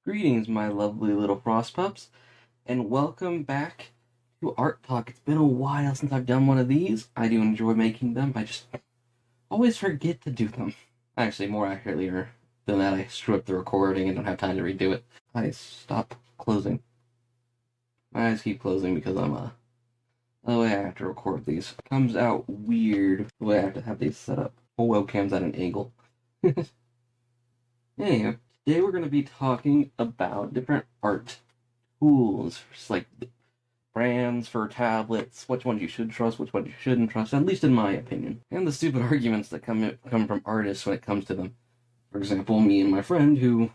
Greetings, my lovely little frost pups, and welcome back to Art Talk. It's been a while since I've done one of these. I do enjoy making them. I just always forget to do them. Actually, more accurately than that, I screw up the recording and don't have time to redo it. I stop closing. My eyes keep closing because the way I have to record these comes out weird. The way I have to have these set up. Whole webcam's at an angle. Anyhow, today we're going to be talking about different art tools, just like brands for tablets, which ones you should trust, which ones you shouldn't trust, at least in my opinion, and the stupid arguments that come from artists when it comes to them. For example, me and my friend who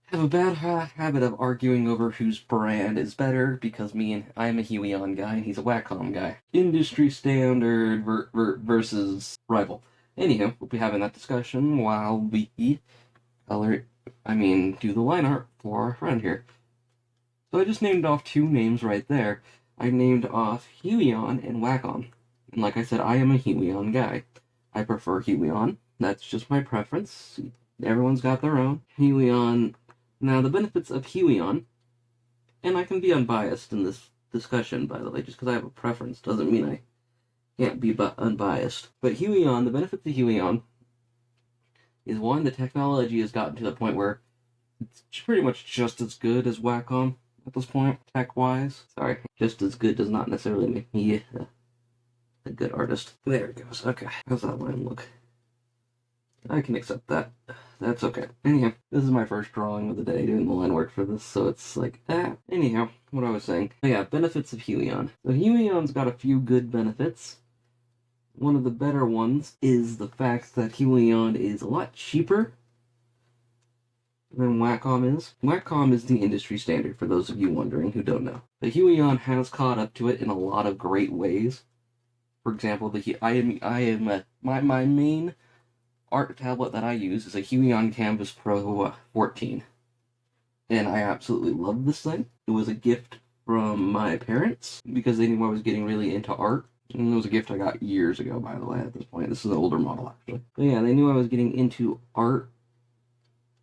have a bad habit of arguing over whose brand is better because I'm a Huion guy and he's a Wacom guy. Industry standard versus rival. Anyhow, we'll be having that discussion while we do the line art for our friend here. So I just named off two names right there. I named off Huion and Wacom. And like I said, I am a Huion guy. I prefer Huion. That's just my preference. Everyone's got their own. Huion. Now, the benefits of Huion, and I can be unbiased in this discussion, by the way, just because I have a preference doesn't mean I can't be unbiased. But Huion, the benefits of Huion is one, the technology has gotten to the point where it's pretty much just as good as Wacom at this point, tech-wise. Sorry, just as good does not necessarily make me a good artist. There it goes. Okay, how's that line look? I can accept that. That's okay. Anyhow, this is my first drawing of the day doing the line work for this, so it's like, Anyhow, what I was saying. Oh yeah, benefits of Huion. So Huion's got a few good benefits. One of the better ones is the fact that Huion is a lot cheaper than Wacom is. Wacom is the industry standard, for those of you wondering who don't know. The Huion has caught up to it in a lot of great ways. For example, my main art tablet that I use is a Huion Canvas Pro 14. And I absolutely love this thing. It was a gift from my parents because they knew I was getting really into art. And it was a gift I got years ago, by the way, at this point. This is an older model, actually. But yeah, they knew I was getting into art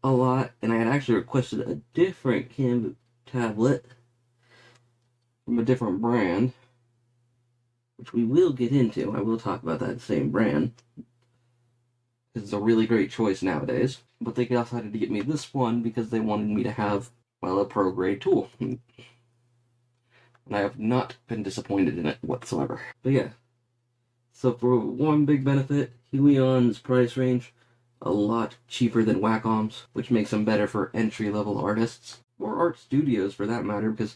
a lot, and I had actually requested a different Canvas tablet from a different brand, which we will get into. I will talk about that same brand, because it's a really great choice nowadays. But they decided to get me this one because they wanted me to have, well, a pro-grade tool. And I have not been disappointed in it whatsoever. But yeah. So for one big benefit, Huion's price range, a lot cheaper than Wacom's, which makes them better for entry-level artists, or art studios for that matter, because,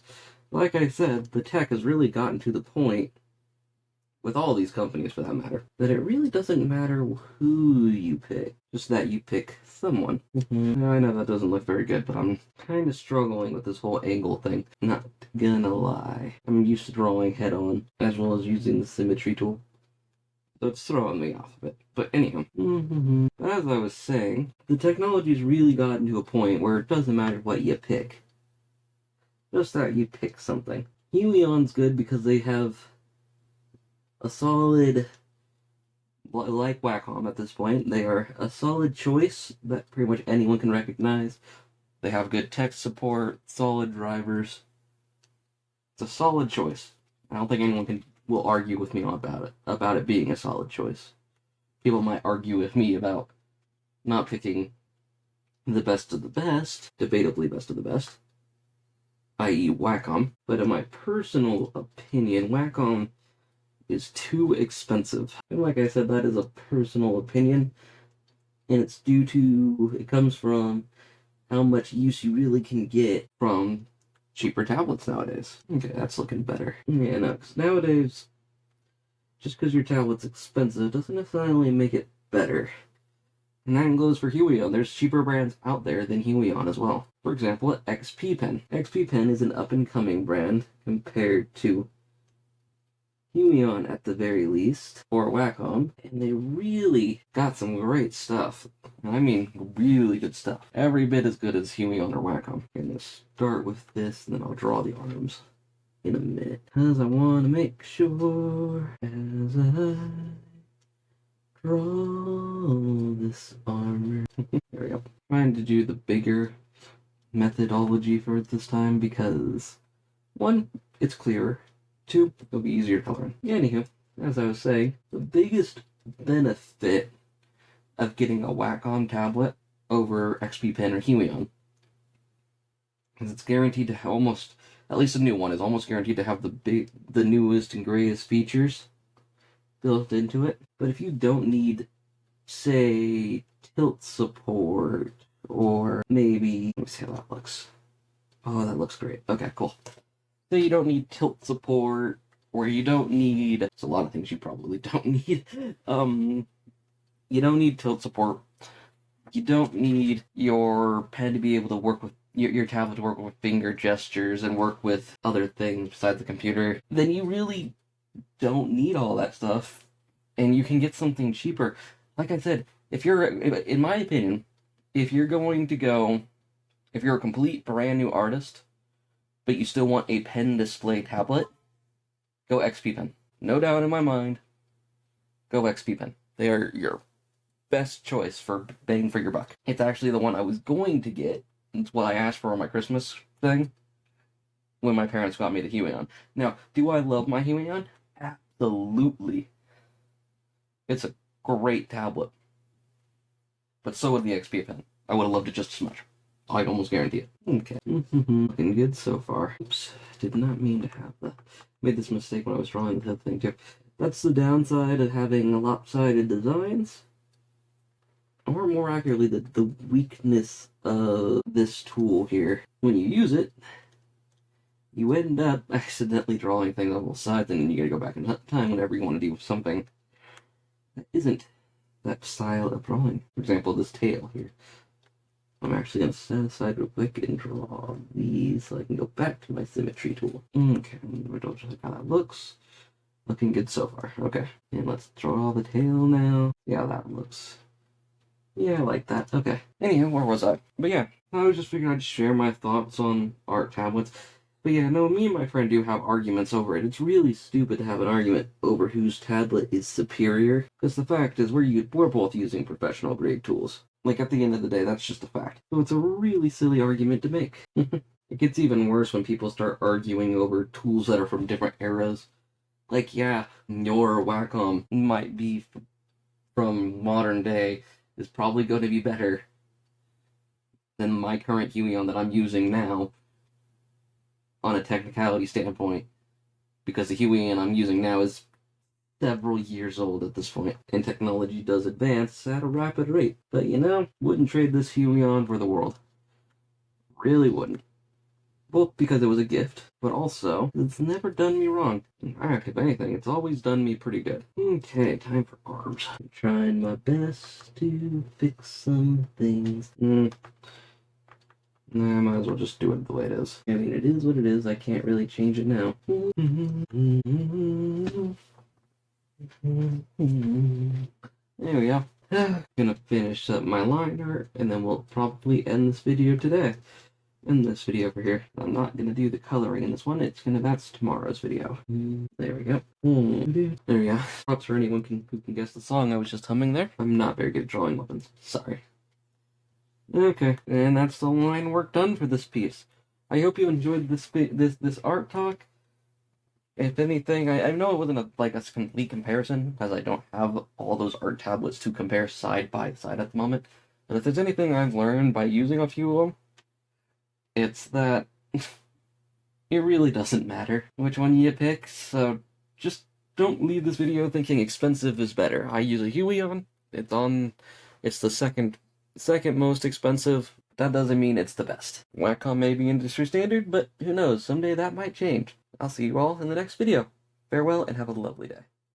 like I said, the tech has really gotten to the point, with all these companies for that matter, that it really doesn't matter who you pick, just that you pick someone. I know that doesn't look very good, but I'm kind of struggling with this whole angle thing, not gonna lie. I'm used to drawing head-on, as well as using the symmetry tool. So it's throwing me off a bit. But anyhow, as I was saying, the technology's really gotten to a point where it doesn't matter what you pick. Just that you pick something. Huion's good because they have a solid, like Wacom at this point, they are a solid choice that pretty much anyone can recognize. They have good text support, solid drivers. It's a solid choice. I don't think anyone will argue with me about it being a solid choice. People might argue with me about not picking the best of the best, debatably best of the best, i.e. Wacom, but in my personal opinion, Wacom is too expensive. And like I said, that is a personal opinion, and it comes from how much use you really can get from cheaper tablets nowadays. Okay, that's looking better. Yeah, no, 'cause nowadays, just because your tablet's expensive doesn't necessarily make it better. And that goes for Huion. There's cheaper brands out there than Huion as well. For example, XP Pen. XP Pen is an up-and-coming brand compared to Huion at the very least, or Wacom, and they really got some great stuff. And I mean really good stuff. Every bit as good as Huion or Wacom. I'm going to start with this, and then I'll draw the arms in a minute. Because I want to make sure as I draw this armor. There we go. Trying to do the bigger methodology for it this time because, one, it's clearer. Two, it'll be easier to color in. Anywho, as I was saying, the biggest benefit of getting a Wacom tablet over XP Pen or Huion is it's guaranteed to have almost, at least a new one is almost guaranteed to have the newest and greatest features built into it. But if you don't need, say, tilt support, or maybe, let me see how that looks. Oh, that looks great. Okay, cool. So you don't need tilt support, or you don't need, it's a lot of things you probably don't need. You don't need tilt support. You don't need your pen to be able to work with, your tablet to work with finger gestures and work with other things besides the computer. Then you really don't need all that stuff, and you can get something cheaper. Like I said, if you're, in my opinion, if you're a complete brand new artist, but you still want a pen display tablet, go XP Pen. No doubt in my mind, go XP Pen. They are your best choice for bang for your buck. It's actually the one I was going to get. It's what I asked for on my Christmas thing when my parents got me the Huion. Now, do I love my Huion? Absolutely. It's a great tablet. But so would the XP Pen. I would have loved it just as much. I'd almost guarantee it. Okay. Looking good so far. Oops. Did not mean to have that. Made this mistake when I was drawing the thing too. That's the downside of having lopsided designs. Or more accurately, the weakness of this tool here. When you use it, you end up accidentally drawing things on both sides, and then you gotta go back in time whenever you want to do something that isn't that style of drawing. For example, this tail here. I'm actually going to set aside real quick and draw these so I can go back to my symmetry tool. Okay, don't check how that looks. Looking good so far. Okay, and let's draw the tail now. Yeah, that looks... yeah, I like that. Okay. Anyhow, where was I? But yeah, I was just figuring I'd share my thoughts on art tablets. But yeah, no, me and my friend do have arguments over it. It's really stupid to have an argument over whose tablet is superior. Because the fact is, we're both using professional grade tools. Like, at the end of the day, that's just a fact. So it's a really silly argument to make. It gets even worse when people start arguing over tools that are from different eras. Like, yeah, your Wacom might be from modern day, is probably going to be better than my current Huion that I'm using now on a technicality standpoint, because the Huion I'm using now is several years old at this point, and technology does advance at a rapid rate. But you know, wouldn't trade this Huion for the world. Really wouldn't. Both because it was a gift, but also, it's never done me wrong. In fact, if anything, it's always done me pretty good. Okay, time for arms. I'm trying my best to fix some things. Nah, I might as well just do it the way it is. I mean, it is what it is. I can't really change it now. There we go. Gonna finish up my line art, and then we'll probably end this video today. End this video over here. I'm not gonna do the coloring in this one. That's tomorrow's video. There we go. There we go. Props for anyone who can guess the song I was just humming there. I'm not very good at drawing weapons. Sorry. Okay, and that's the line work done for this piece. I hope you enjoyed this art talk. If anything, I know it wasn't a complete comparison, because I don't have all those art tablets to compare side by side at the moment. But if there's anything I've learned by using a few of them, it's that it really doesn't matter which one you pick, so just don't leave this video thinking expensive is better. I use a Huion. It's the second most expensive. That doesn't mean it's the best. Wacom may be industry standard, but who knows, someday that might change. I'll see you all in the next video. Farewell and have a lovely day.